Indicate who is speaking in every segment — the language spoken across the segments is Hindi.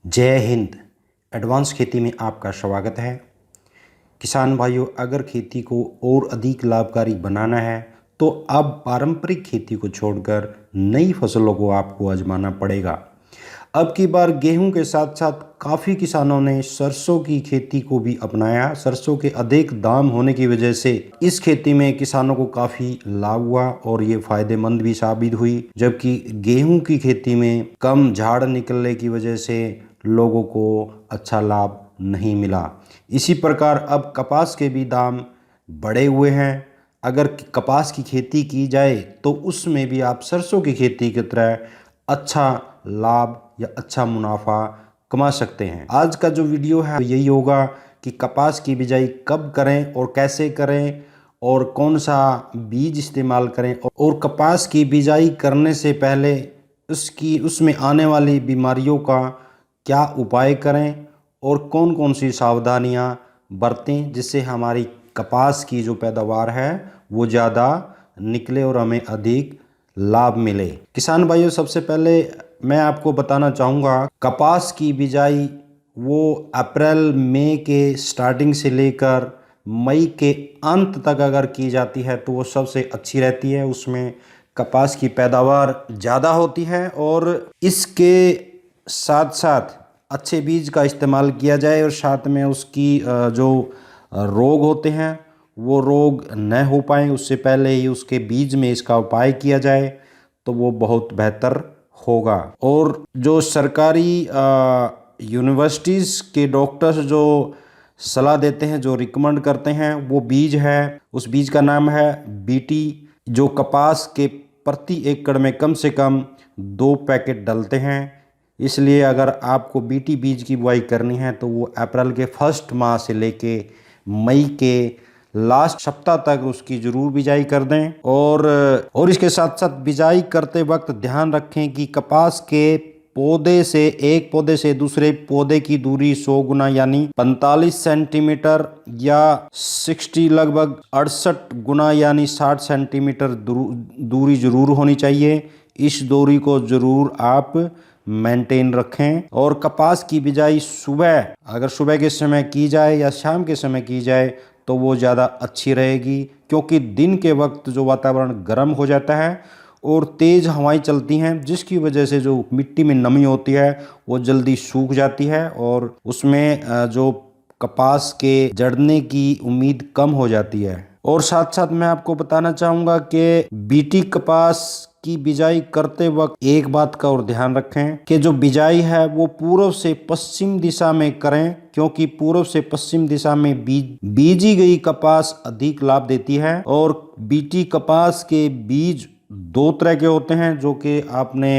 Speaker 1: जय हिंद। एडवांस खेती में आपका स्वागत है। किसान भाइयों, अगर खेती को और अधिक लाभकारी बनाना है तो अब पारंपरिक खेती को छोड़कर नई फसलों को आपको आजमाना पड़ेगा। अब की बार गेहूं के साथ साथ काफ़ी किसानों ने सरसों की खेती को भी अपनाया। सरसों के अधिक दाम होने की वजह से इस खेती में किसानों को काफ़ी लाभ हुआ और ये फायदेमंद भी साबित हुई, जबकि गेहूं की खेती में कम झाड़ निकलने की वजह से लोगों को अच्छा लाभ नहीं मिला। इसी प्रकार अब कपास के भी दाम बढ़े हुए हैं। अगर कपास की खेती की जाए तो उसमें भी आप सरसों की खेती की तरह अच्छा लाभ या अच्छा मुनाफा कमा सकते हैं। आज का जो वीडियो है यही होगा कि कपास की बिजाई कब करें और कैसे करें और कौन सा बीज इस्तेमाल करें, और कपास की बिजाई करने से पहले उसमें आने वाली बीमारियों का क्या उपाय करें और कौन कौन सी सावधानियां बरतें जिससे हमारी कपास की जो पैदावार है वो ज़्यादा निकले और हमें अधिक लाभ मिले। किसान भाइयों, सबसे पहले मैं आपको बताना चाहूँगा, कपास की बिजाई वो अप्रैल मई के स्टार्टिंग से लेकर मई के अंत तक अगर की जाती है तो वो सबसे अच्छी रहती है। उसमें कपास की पैदावार ज़्यादा होती है और इसके साथ साथ अच्छे बीज का इस्तेमाल किया जाए और साथ में उसकी जो रोग होते हैं वो रोग न हो पाए उससे पहले ही उसके बीज में इसका उपाय किया जाए तो वो बहुत बेहतर होगा। और जो सरकारी यूनिवर्सिटीज़ के डॉक्टर्स जो सलाह देते हैं, जो रिकमेंड करते हैं, वो बीज है, उस बीज का नाम है बीटी, जो कपास के प्रति एकड़ में कम से कम 2 पैकेट डलते हैं। इसलिए अगर आपको बीटी बीज की बुआई करनी है तो वो अप्रैल के फर्स्ट माह से लेके मई के लास्ट सप्ताह तक उसकी ज़रूर बिजाई कर दें। और इसके साथ साथ बिजाई करते वक्त ध्यान रखें कि कपास के एक पौधे से दूसरे पौधे की दूरी 100 गुना यानी 45 सेंटीमीटर या 60 लगभग 68 गुना यानी 60 सेंटीमीटर दूरी जरूर होनी चाहिए। इस दूरी को जरूर आप मेंटेन रखें। और कपास की बिजाई अगर सुबह के समय की जाए या शाम के समय की जाए तो वो ज़्यादा अच्छी रहेगी, क्योंकि दिन के वक्त जो वातावरण गर्म हो जाता है और तेज़ हवाएं चलती हैं जिसकी वजह से जो मिट्टी में नमी होती है वो जल्दी सूख जाती है और उसमें जो कपास के जड़ने की उम्मीद कम हो जाती है। और साथ साथ मैं आपको बताना चाहूँगा कि बीटी कपास की बिजाई करते वक्त एक बात का और ध्यान रखें कि जो बिजाई है वो पूर्व से पश्चिम दिशा में करें, क्योंकि पूर्व से पश्चिम दिशा में बीजी गई कपास अधिक लाभ देती है। और बीटी कपास के बीज 2 तरह के होते हैं जो कि आपने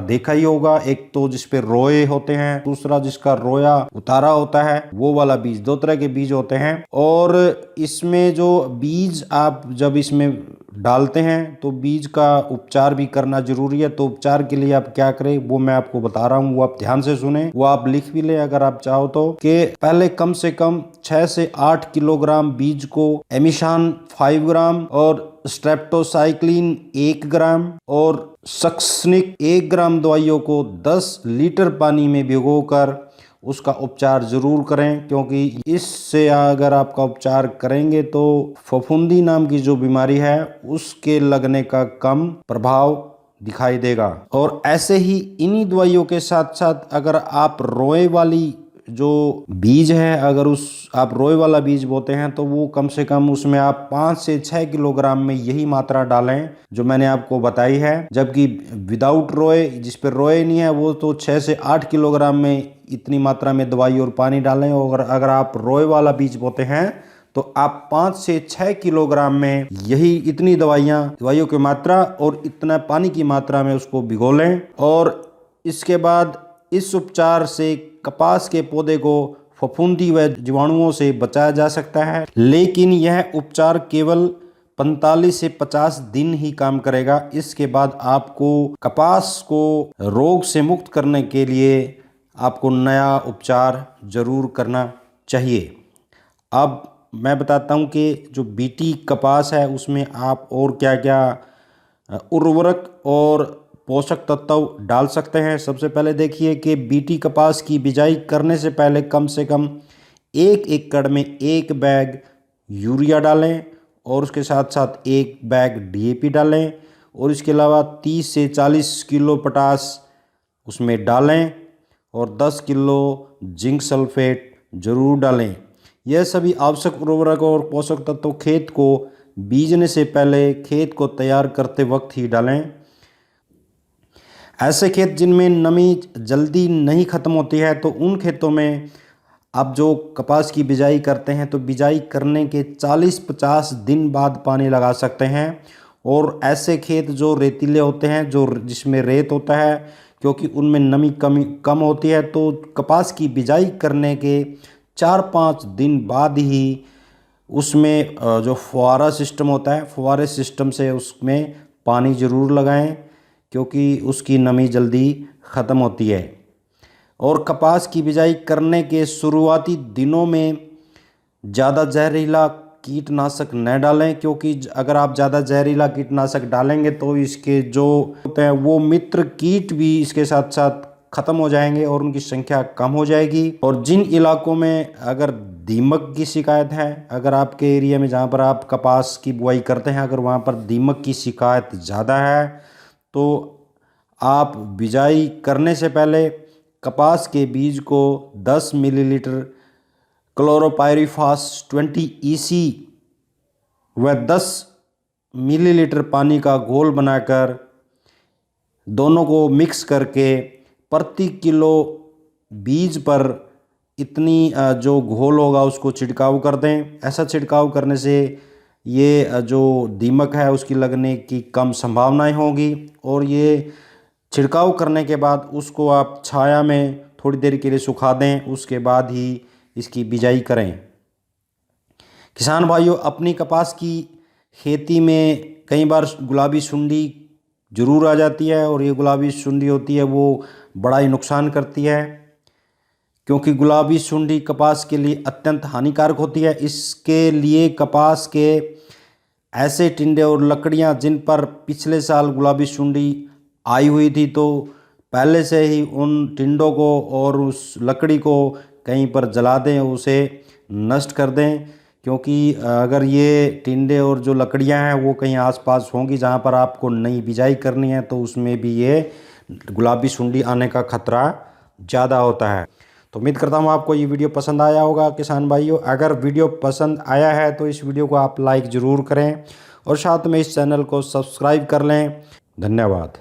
Speaker 1: देखा ही होगा। एक तो जिसपे रोए होते हैं, दूसरा जिसका रोया उतारा होता है, वो वाला बीज। 2 तरह के बीज होते हैं। और इसमें जो बीज आप जब इसमें डालते हैं तो बीज का उपचार भी करना जरूरी है। तो उपचार के लिए आप क्या करें वो मैं आपको बता रहा हूँ, वो आप ध्यान से सुने, वो आप लिख भी ले अगर आप चाहो तो, कि पहले कम से कम 6 से 8 किलोग्राम बीज को एमिशान 5 ग्राम और स्ट्रेप्टोसाइक्लिन 1 ग्राम और सक्सनिक 1 ग्राम दवाइयों को 10 लीटर पानी में भिगोकर उसका उपचार जरूर करें, क्योंकि इससे अगर आपका उपचार करेंगे तो फफूंदी नाम की जो बीमारी है उसके लगने का कम प्रभाव दिखाई देगा। और ऐसे ही इन्हीं दवाइयों के साथ साथ अगर आप रोए वाली जो बीज है, अगर आप रोए वाला बीज बोते हैं तो वो कम से कम उसमें आप 5 से 6 किलोग्राम में यही मात्रा डालें जो मैंने आपको बताई है। जबकि विदाउट रोए, जिस पर रोए नहीं है, वो तो 6 से 8 किलोग्राम में इतनी मात्रा में दवाई और पानी डालें। और अगर आप रोए वाला बीज बोते हैं तो आप 5 से 6 किलोग्राम में यही इतनी दवाइयों की मात्रा और इतना पानी की मात्रा में उसको भिगो लें। और इसके बाद इस उपचार से कपास के पौधे को फफूंदी व जीवाणुओं से बचाया जा सकता है, लेकिन यह उपचार केवल 45 से 50 दिन ही काम करेगा। इसके बाद आपको कपास को रोग से मुक्त करने के लिए आपको नया उपचार जरूर करना चाहिए। अब मैं बताता हूँ कि जो बीटी कपास है उसमें आप और क्या क्या उर्वरक और पोषक तत्व डाल सकते हैं। सबसे पहले देखिए कि बीटी कपास की बिजाई करने से पहले कम से कम 1 एकड़ में 1 बैग यूरिया डालें और उसके साथ साथ 1 बैग डीएपी डालें और इसके अलावा 30 से 40 किलो पोटाश उसमें डालें और 10 किलो जिंक सल्फेट जरूर डालें। यह सभी आवश्यक उर्वरक और पोषक तत्व खेत को बीजने से पहले खेत को तैयार करते वक्त ही डालें। ऐसे खेत जिनमें नमी जल्दी नहीं ख़त्म होती है तो उन खेतों में आप जो कपास की बिजाई करते हैं तो बिजाई करने के 40-50 दिन बाद पानी लगा सकते हैं। और ऐसे खेत जो रेतीले होते हैं, जो जिसमें रेत होता है, क्योंकि उनमें नमी कम होती है, तो कपास की बिजाई करने के 4-5 दिन बाद ही उसमें जो फुहारा सिस्टम होता है, फुहारे सिस्टम से उसमें पानी ज़रूर लगाएं क्योंकि उसकी नमी जल्दी ख़त्म होती है। और कपास की बिजाई करने के शुरुआती दिनों में ज़्यादा जहरीला कीटनाशक न डालें, क्योंकि अगर आप ज़्यादा जहरीला कीटनाशक डालेंगे तो इसके जो होते हैं वो मित्र कीट भी इसके साथ साथ ख़त्म हो जाएंगे और उनकी संख्या कम हो जाएगी। और जिन इलाकों में अगर दीमक की शिकायत है, अगर आपके एरिया में जहाँ पर आप कपास की बुआई करते हैं अगर वहाँ पर दीमक की शिकायत ज़्यादा है तो आप बिजाई करने से पहले कपास के बीज को 10 मिलीलीटर क्लोरोपाइरीफास 20 EC व 10 मिलीलीटर पानी का घोल बनाकर दोनों को मिक्स करके प्रति किलो बीज पर इतनी जो घोल होगा उसको छिड़काव कर दें। ऐसा छिड़काव करने से ये जो दीमक है उसकी लगने की कम संभावनाएं होगी। और ये छिड़काव करने के बाद उसको आप छाया में थोड़ी देर के लिए सुखा दें, उसके बाद ही इसकी बिजाई करें। किसान भाइयों, अपनी कपास की खेती में कई बार गुलाबी सुंडी ज़रूर आ जाती है और ये गुलाबी सुंडी होती है वो बड़ा ही नुकसान करती है, क्योंकि गुलाबी सुंडी कपास के लिए अत्यंत हानिकारक होती है। इसके लिए कपास के ऐसे टिंडे और लकड़ियां जिन पर पिछले साल गुलाबी सुंडी आई हुई थी तो पहले से ही उन टिंडों को और उस लकड़ी को कहीं पर जला दें, उसे नष्ट कर दें, क्योंकि अगर ये टिंडे और जो लकड़ियां हैं वो कहीं आसपास होंगी जहां पर आपको नई बिजाई करनी है तो उसमें भी ये गुलाबी सुंडी आने का खतरा ज़्यादा होता है। तो उम्मीद करता हूँ आपको ये वीडियो पसंद आया होगा किसान भाइयों। अगर वीडियो पसंद आया है तो इस वीडियो को आप लाइक ज़रूर करें और साथ में इस चैनल को सब्सक्राइब कर लें। धन्यवाद।